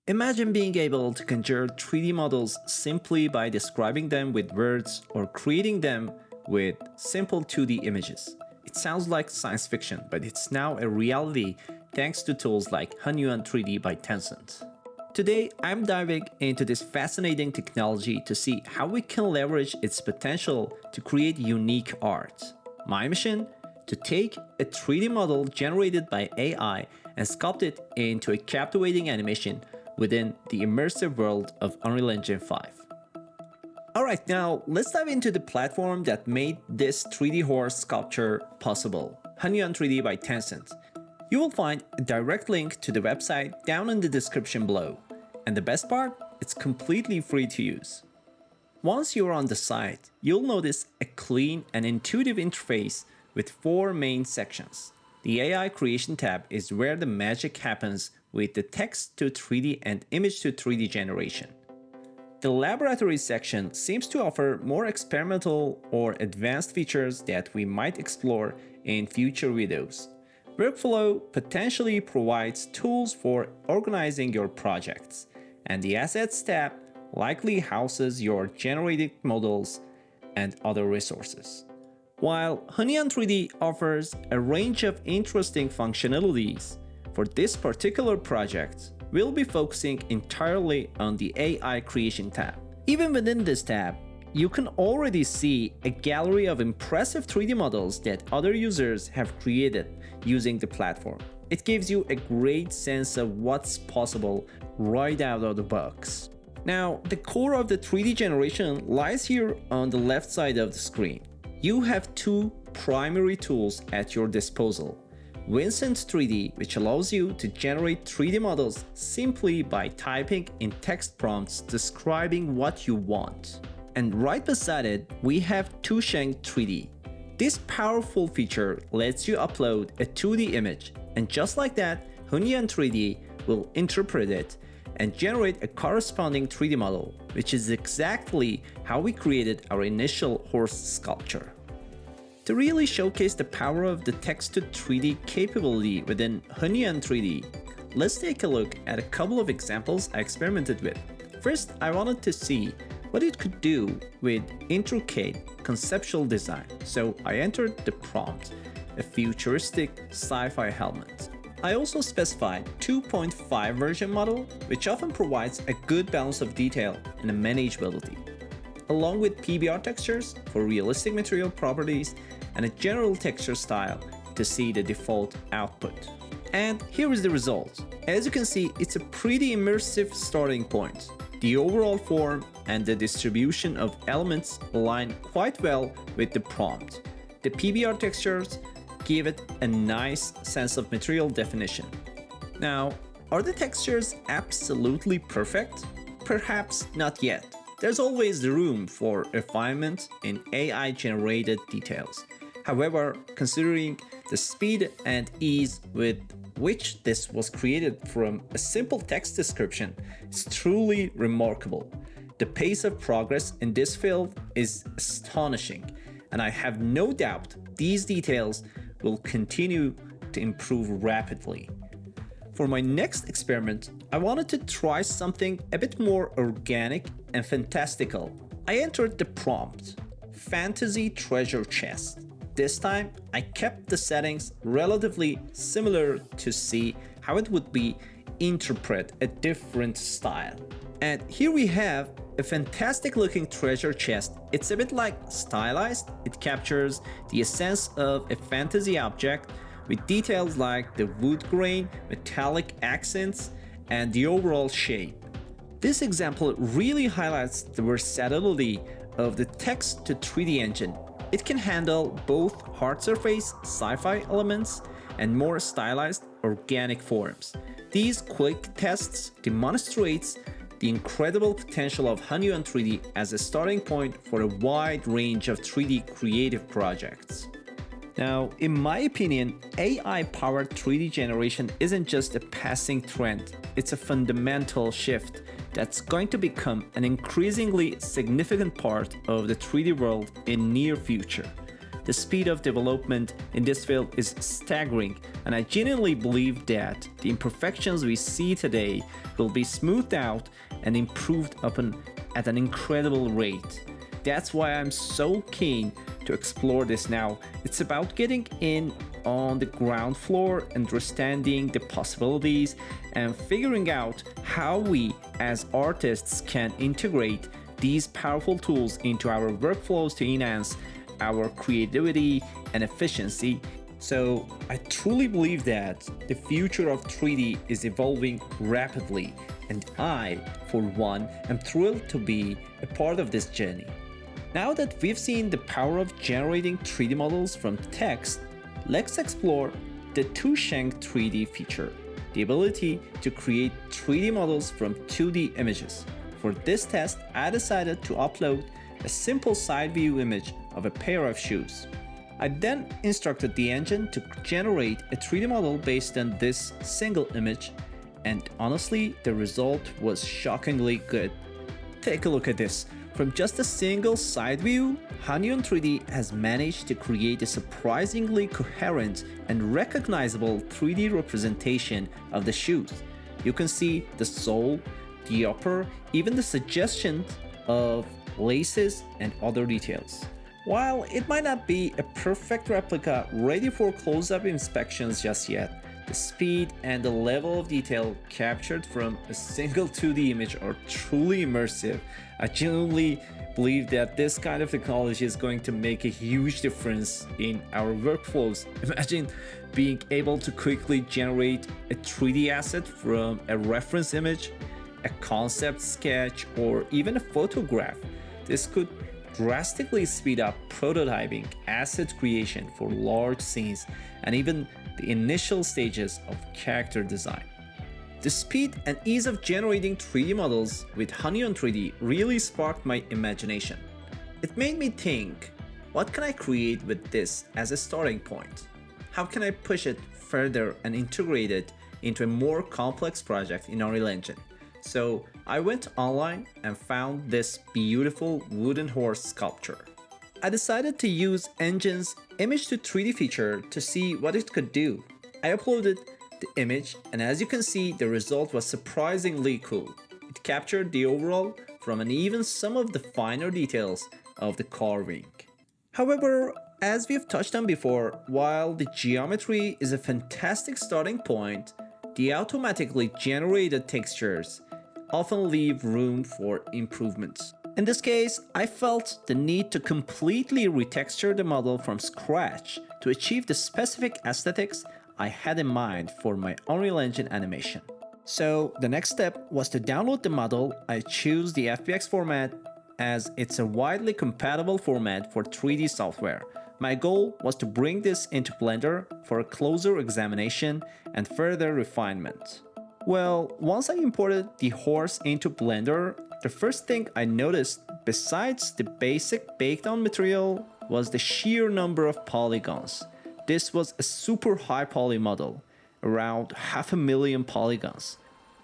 Imagine being able to conjure 3D models simply by describing them with words or creating them with simple 2D images. It sounds like science fiction, but it's now a reality thanks to tools like Hunyuan-3D by Tencent. Today, I'm diving into this fascinating technology to see how we can leverage its potential to create unique art. My mission? To take a 3D model generated by AI and sculpt it into a captivating animation within the immersive world of Unreal Engine 5. Alright, now let's dive into the platform that made this 3D horse sculpture possible, Hunyuan-3D by Tencent. You will find a direct link to the website down in the description below. And the best part? It's completely free to use. Once you're on the site, you'll notice a clean and intuitive interface with 4 main sections. The AI Creation tab is where the magic happens with the text to 3D and image to 3D generation. The Laboratory section seems to offer more experimental or advanced features that we might explore in future videos. Workflow potentially provides tools for organizing your projects, and the Assets tab likely houses your generated models and other resources. While Hunyuan-3D offers a range of interesting functionalities, for this particular project, we'll be focusing entirely on the AI Creation tab. Even within this tab, you can already see a gallery of impressive 3D models that other users have created using the platform. It gives you a great sense of what's possible right out of the box. Now, the core of the 3D generation lies here on the left side of the screen. You have 2 primary tools at your disposal. Vincent 3D, which allows you to generate 3D models simply by typing in text prompts describing what you want. And right beside it, we have Tusheng 3D. This powerful feature lets you upload a 2D image, and just like that, Hunyuan-3D will interpret it and generate a corresponding 3D model, which is exactly how we created our initial horse sculpture. To really showcase the power of the text-to-3D capability within Hunyuan-3D, let's take a look at a couple of examples I experimented with. First, I wanted to see what it could do with intricate conceptual design, so I entered the prompt, a futuristic sci-fi helmet. I also specified 2.5 version model, which often provides a good balance of detail and manageability, along with PBR textures for realistic material properties and a general texture style to see the default output. And here is the result. As you can see, it's a pretty immersive starting point. The overall form and the distribution of elements align quite well with the prompt. The PBR textures give it a nice sense of material definition. Now, are the textures absolutely perfect? Perhaps not yet. There's always room for refinement in AI-generated details. However, considering the speed and ease with which this was created from a simple text description is truly remarkable. The pace of progress in this field is astonishing, and I have no doubt these details will continue to improve rapidly. For my next experiment, I wanted to try something a bit more organic and fantastical. I entered the prompt, Fantasy Treasure Chest. This time, I kept the settings relatively similar to see how it would be interpret a different style. And here we have a fantastic looking treasure chest. It's a bit like stylized. It captures the essence of a fantasy object with details like the wood grain, metallic accents, and the overall shape. This example really highlights the versatility of the text to 3D engine. It can handle both hard surface sci-fi elements and more stylized organic forms. These quick tests demonstrates the incredible potential of Hunyuan-3D as a starting point for a wide range of 3D creative projects. Now, in my opinion, AI-powered 3D generation isn't just a passing trend, it's a fundamental shift that's going to become an increasingly significant part of the 3D world in near future. The speed of development in this field is staggering, and I genuinely believe that the imperfections we see today will be smoothed out and improved upon at an incredible rate. That's why I'm so keen to explore this now. It's about getting in on the ground floor, understanding the possibilities, and figuring out how we as artists can integrate these powerful tools into our workflows to enhance our creativity and efficiency. So I truly believe that the future of 3D is evolving rapidly, and I, for one, am thrilled to be a part of this journey. Now that we've seen the power of generating 3D models from text, let's explore the Hunyuan-3D feature, the ability to create 3D models from 2D images. For this test, I decided to upload a simple side view image of a pair of shoes. I then instructed the engine to generate a 3D model based on this single image, and honestly, the result was shockingly good. Take a look at this. From just a single side view, Hunyuan-3D has managed to create a surprisingly coherent and recognizable 3D representation of the shoes. You can see the sole, the upper, even the suggestion of laces and other details. While it might not be a perfect replica ready for close-up inspections just yet, the speed and the level of detail captured from a single 2D image are truly immersive. I genuinely believe that this kind of technology is going to make a huge difference in our workflows. Imagine being able to quickly generate a 3D asset from a reference image, a concept sketch, or even a photograph. This could drastically speed up prototyping, asset creation for large scenes, and even the initial stages of character design. The speed and ease of generating 3D models with Hunyuan-3D really sparked my imagination. It made me think, what can I create with this as a starting point? How can I push it further and integrate it into a more complex project in Unreal Engine? So I went online and found this beautiful wooden horse sculpture. I decided to use Engine's image to 3D feature to see what it could do. I uploaded the image, and as you can see, the result was surprisingly cool. It captured the overall from and even some of the finer details of the carving. However, as we've touched on before, while the geometry is a fantastic starting point, the automatically generated textures often leave room for improvements. In this case, I felt the need to completely retexture the model from scratch to achieve the specific aesthetics I had in mind for my Unreal Engine animation. So the next step was to download the model. I choose the FBX format as it's a widely compatible format for 3D software. My goal was to bring this into Blender for a closer examination and further refinement. Well, once I imported the horse into Blender, the first thing I noticed, besides the basic baked-on material, was the sheer number of polygons. This was a super high poly model, around 500,000 polygons.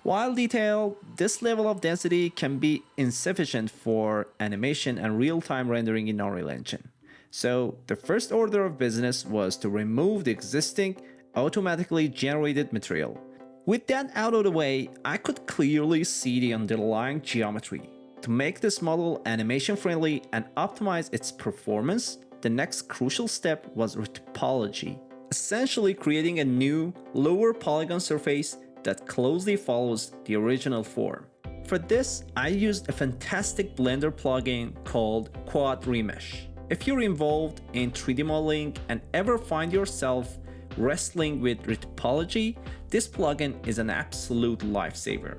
While detailed, this level of density can be insufficient for animation and real-time rendering in Unreal Engine. So the first order of business was to remove the existing automatically generated material. With that out of the way, I could clearly see the underlying geometry. To make this model animation friendly and optimize its performance, the next crucial step was retopology, essentially creating a new, lower polygon surface that closely follows the original form. For this, I used a fantastic Blender plugin called Quadremesh. If you're involved in 3D modeling and ever find yourself wrestling with retopology, this plugin is an absolute lifesaver.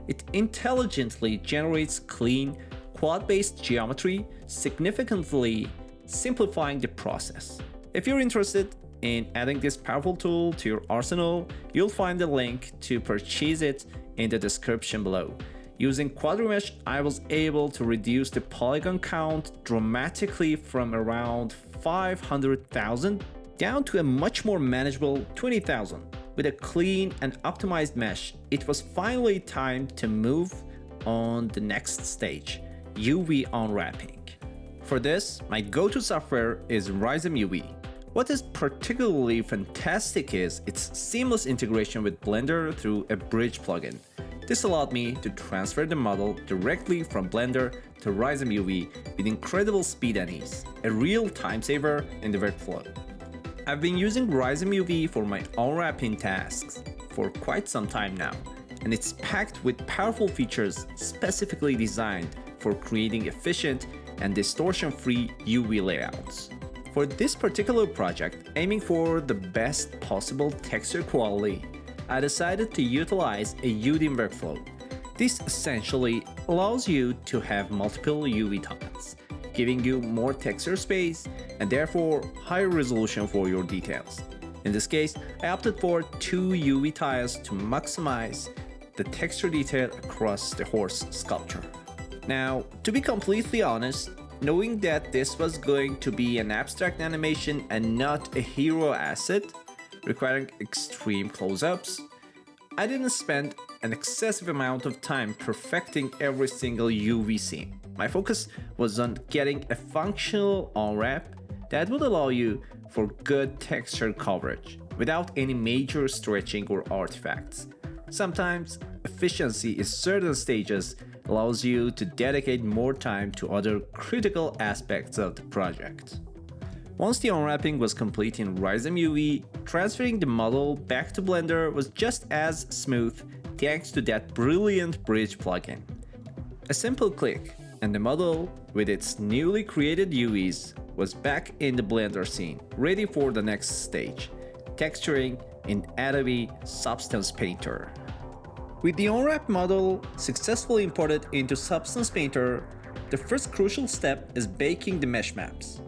It intelligently generates clean, quad-based geometry, significantly simplifying the process. If you're interested in adding this powerful tool to your arsenal, you'll find the link to purchase it in the description below. Using Quadremesh, I was able to reduce the polygon count dramatically from around 500,000 down to a much more manageable 20,000. With a clean and optimized mesh, it was finally time to move on the next stage, UV unwrapping. For this, my go-to software is RizomUV. What is particularly fantastic is its seamless integration with Blender through a bridge plugin. This allowed me to transfer the model directly from Blender to RizomUV with incredible speed and ease, a real time saver in the workflow. I've been using RizomUV for my unwrapping tasks for quite some time now, and it's packed with powerful features specifically designed for creating efficient and distortion-free UV layouts. For this particular project, aiming for the best possible texture quality, I decided to utilize a UDIM workflow. This essentially allows you to have multiple UV tiles, giving you more texture space and therefore higher resolution for your details. In this case, I opted for 2 UV tiles to maximize the texture detail across the horse sculpture. Now, to be completely honest, knowing that this was going to be an abstract animation and not a hero asset, requiring extreme close-ups, I didn't spend an excessive amount of time perfecting every single UV scene. My focus was on getting a functional unwrap that would allow you for good texture coverage without any major stretching or artifacts. Sometimes, efficiency in certain stages allows you to dedicate more time to other critical aspects of the project. Once the unwrapping was complete in RizomUV, transferring the model back to Blender was just as smooth thanks to that brilliant bridge plugin. A simple click, and the model, with its newly created UVs, was back in the Blender scene, ready for the next stage, texturing in Adobe Substance Painter. With the unwrapped model successfully imported into Substance Painter, the first crucial step is baking the mesh maps.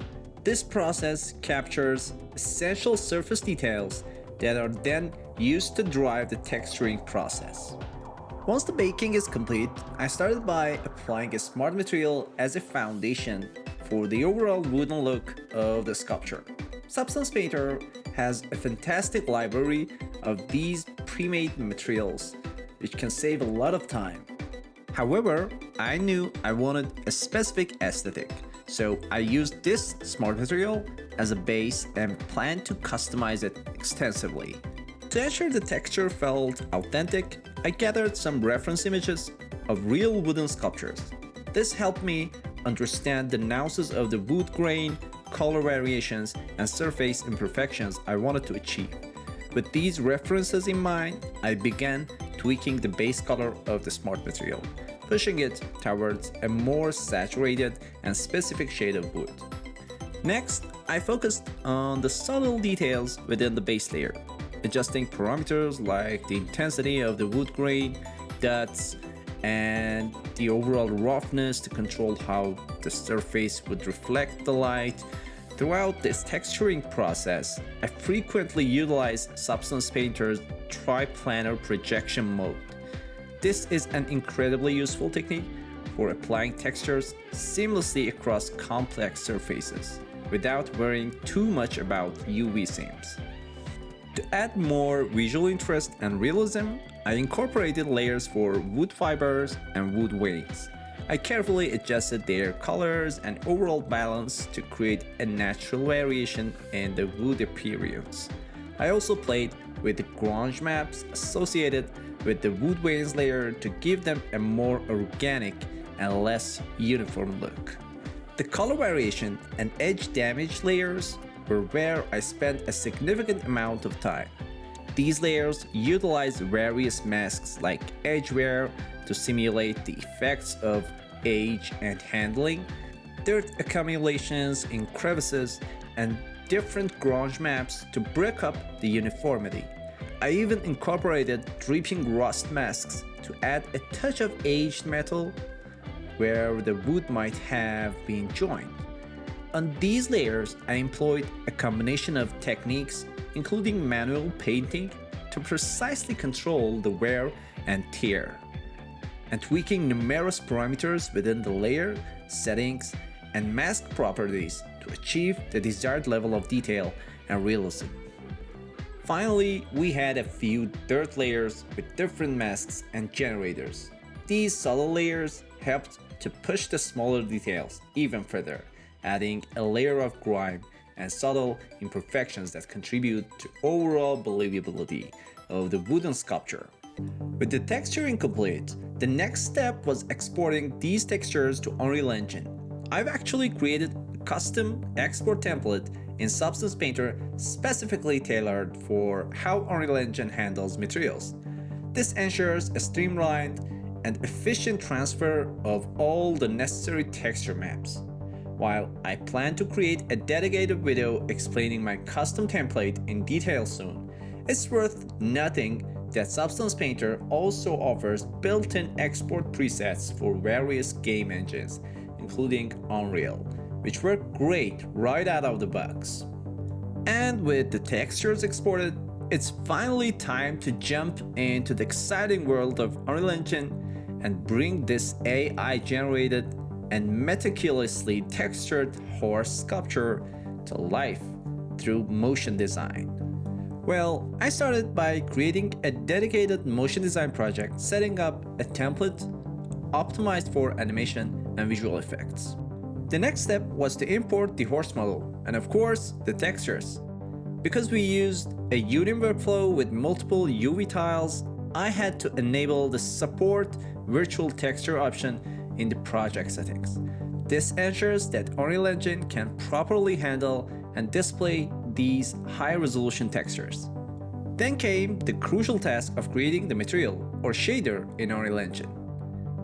This process captures essential surface details that are then used to drive the texturing process. Once the baking is complete, I started by applying a smart material as a foundation for the overall wooden look of the sculpture. Substance Painter has a fantastic library of these pre-made materials, which can save a lot of time. However, I knew I wanted a specific aesthetic, so I used this smart material as a base and planned to customize it extensively. To ensure the texture felt authentic, I gathered some reference images of real wooden sculptures. This helped me understand the nuances of the wood grain, color variations, and surface imperfections I wanted to achieve. With these references in mind, I began tweaking the base color of the smart material, pushing it towards a more saturated and specific shade of wood. Next, I focused on the subtle details within the base layer, adjusting parameters like the intensity of the wood grain, dots, and the overall roughness to control how the surface would reflect the light. Throughout this texturing process, I frequently utilize Substance Painter's triplanar projection mode. This is an incredibly useful technique for applying textures seamlessly across complex surfaces without worrying too much about UV seams. To add more visual interest and realism, I incorporated layers for wood fibers and wood veins. I carefully adjusted their colors and overall balance to create a natural variation in the wood appearance. I also played with the grunge maps associated with the wood veins layer to give them a more organic and less uniform look. The color variation and edge damage layers were where I spent a significant amount of time. These layers utilize various masks like edge wear to simulate the effects of age and handling, dirt accumulations in crevices, and different grunge maps to break up the uniformity. I even incorporated dripping rust masks to add a touch of aged metal where the wood might have been joined. On these layers, I employed a combination of techniques, including manual painting, to precisely control the wear and tear, and tweaking numerous parameters within the layer, settings, and mask properties to achieve the desired level of detail and realism. Finally, we had a few dirt layers with different masks and generators. These subtle layers helped to push the smaller details even further, adding a layer of grime and subtle imperfections that contribute to overall believability of the wooden sculpture. With the texturing complete, the next step was exporting these textures to Unreal Engine. I've actually created a custom export template in Substance Painter specifically tailored for how Unreal Engine handles materials. This ensures a streamlined and efficient transfer of all the necessary texture maps. While I plan to create a dedicated video explaining my custom template in detail soon, it's worth noting that Substance Painter also offers built-in export presets for various game engines, including Unreal, which work great right out of the box. And with the textures exported, it's finally time to jump into the exciting world of Unreal Engine and bring this AI-generated and meticulously textured horse sculpture to life through motion design. Well, I started by creating a dedicated motion design project, setting up a template optimized for animation and visual effects. The next step was to import the horse model and of course the textures. Because we used a UDIM workflow with multiple UV tiles, I had to enable the support virtual texture option in the project settings. This ensures that Unreal Engine can properly handle and display these high-resolution textures. Then came the crucial task of creating the material or shader in Unreal Engine.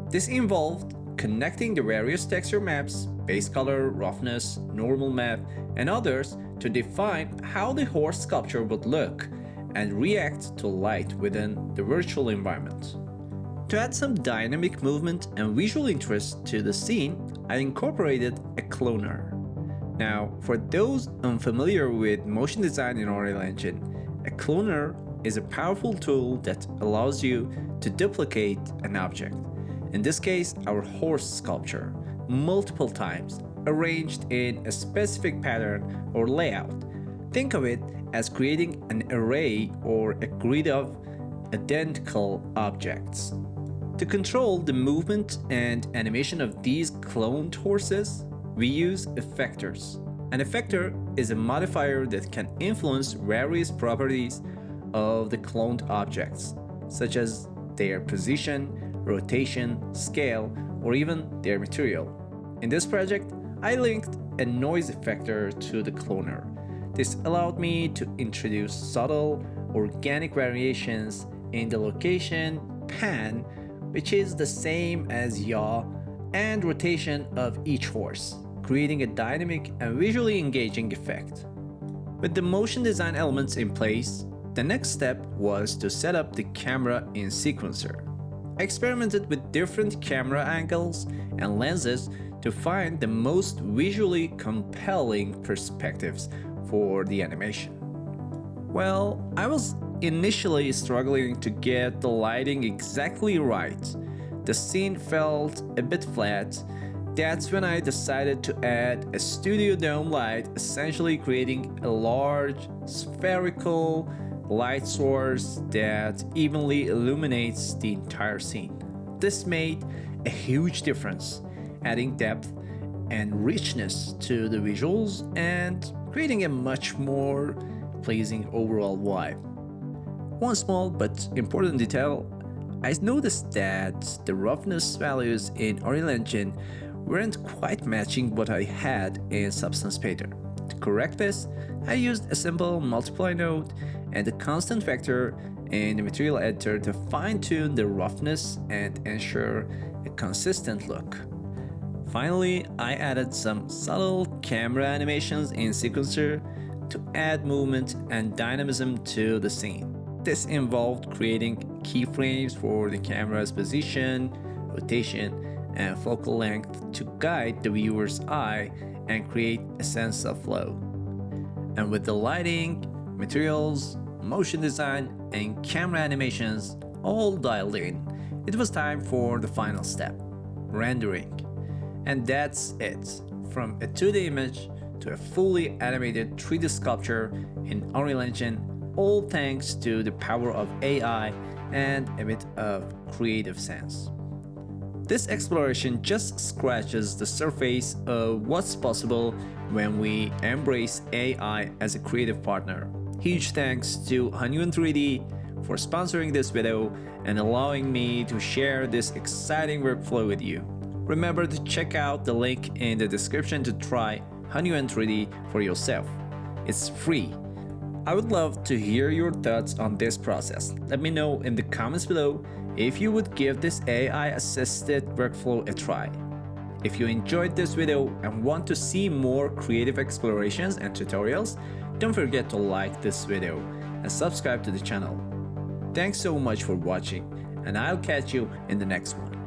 This involved connecting the various texture maps, base color, roughness, normal map, and others to define how the horse sculpture would look and react to light within the virtual environment. To add some dynamic movement and visual interest to the scene, I incorporated a cloner. Now, for those unfamiliar with motion design in Unreal Engine, a cloner is a powerful tool that allows you to duplicate an object, in this case our horse sculpture, multiple times, arranged in a specific pattern or layout. Think of it as creating an array or a grid of identical objects. To control the movement and animation of these cloned horses, we use effectors. An effector is a modifier that can influence various properties of the cloned objects, such as their position, rotation, scale, or even their material. In this project, I linked a noise effector to the cloner. This allowed me to introduce subtle, organic variations in the location, pan, which is the same as yaw, and rotation of each horse, creating a dynamic and visually engaging effect. With the motion design elements in place, the next step was to set up the camera in Sequencer. I experimented with different camera angles and lenses to find the most visually compelling perspectives for the animation. Well, I was initially struggling to get the lighting exactly right. The scene felt a bit flat. That's when I decided to add a studio dome light, essentially creating a large spherical light source that evenly illuminates the entire scene. This made a huge difference, adding depth and richness to the visuals and creating a much more pleasing overall vibe. One small but important detail, I noticed that the roughness values in Unreal Engine weren't quite matching what I had in Substance Painter. To correct this, I used a simple multiply node and a constant vector in the material editor to fine-tune the roughness and ensure a consistent look. Finally, I added some subtle camera animations in Sequencer to add movement and dynamism to the scene. This involved creating keyframes for the camera's position, rotation, and focal length to guide the viewer's eye and create a sense of flow. And with the lighting, materials, motion design, and camera animations all dialed in, it was time for the final step, rendering. And that's it, from a 2D image to a fully animated 3D sculpture in Unreal Engine, all thanks to the power of AI and a bit of creative sense. This exploration just scratches the surface of what's possible when we embrace AI as a creative partner. Huge thanks to Hunyuan-3D for sponsoring this video and allowing me to share this exciting workflow with you. Remember to check out the link in the description to try Hunyuan-3D for yourself. It's free. I would love to hear your thoughts on this process. Let me know in the comments below if you would give this AI-assisted workflow a try. If you enjoyed this video and want to see more creative explorations and tutorials, don't forget to like this video and subscribe to the channel. Thanks so much for watching, and I'll catch you in the next one.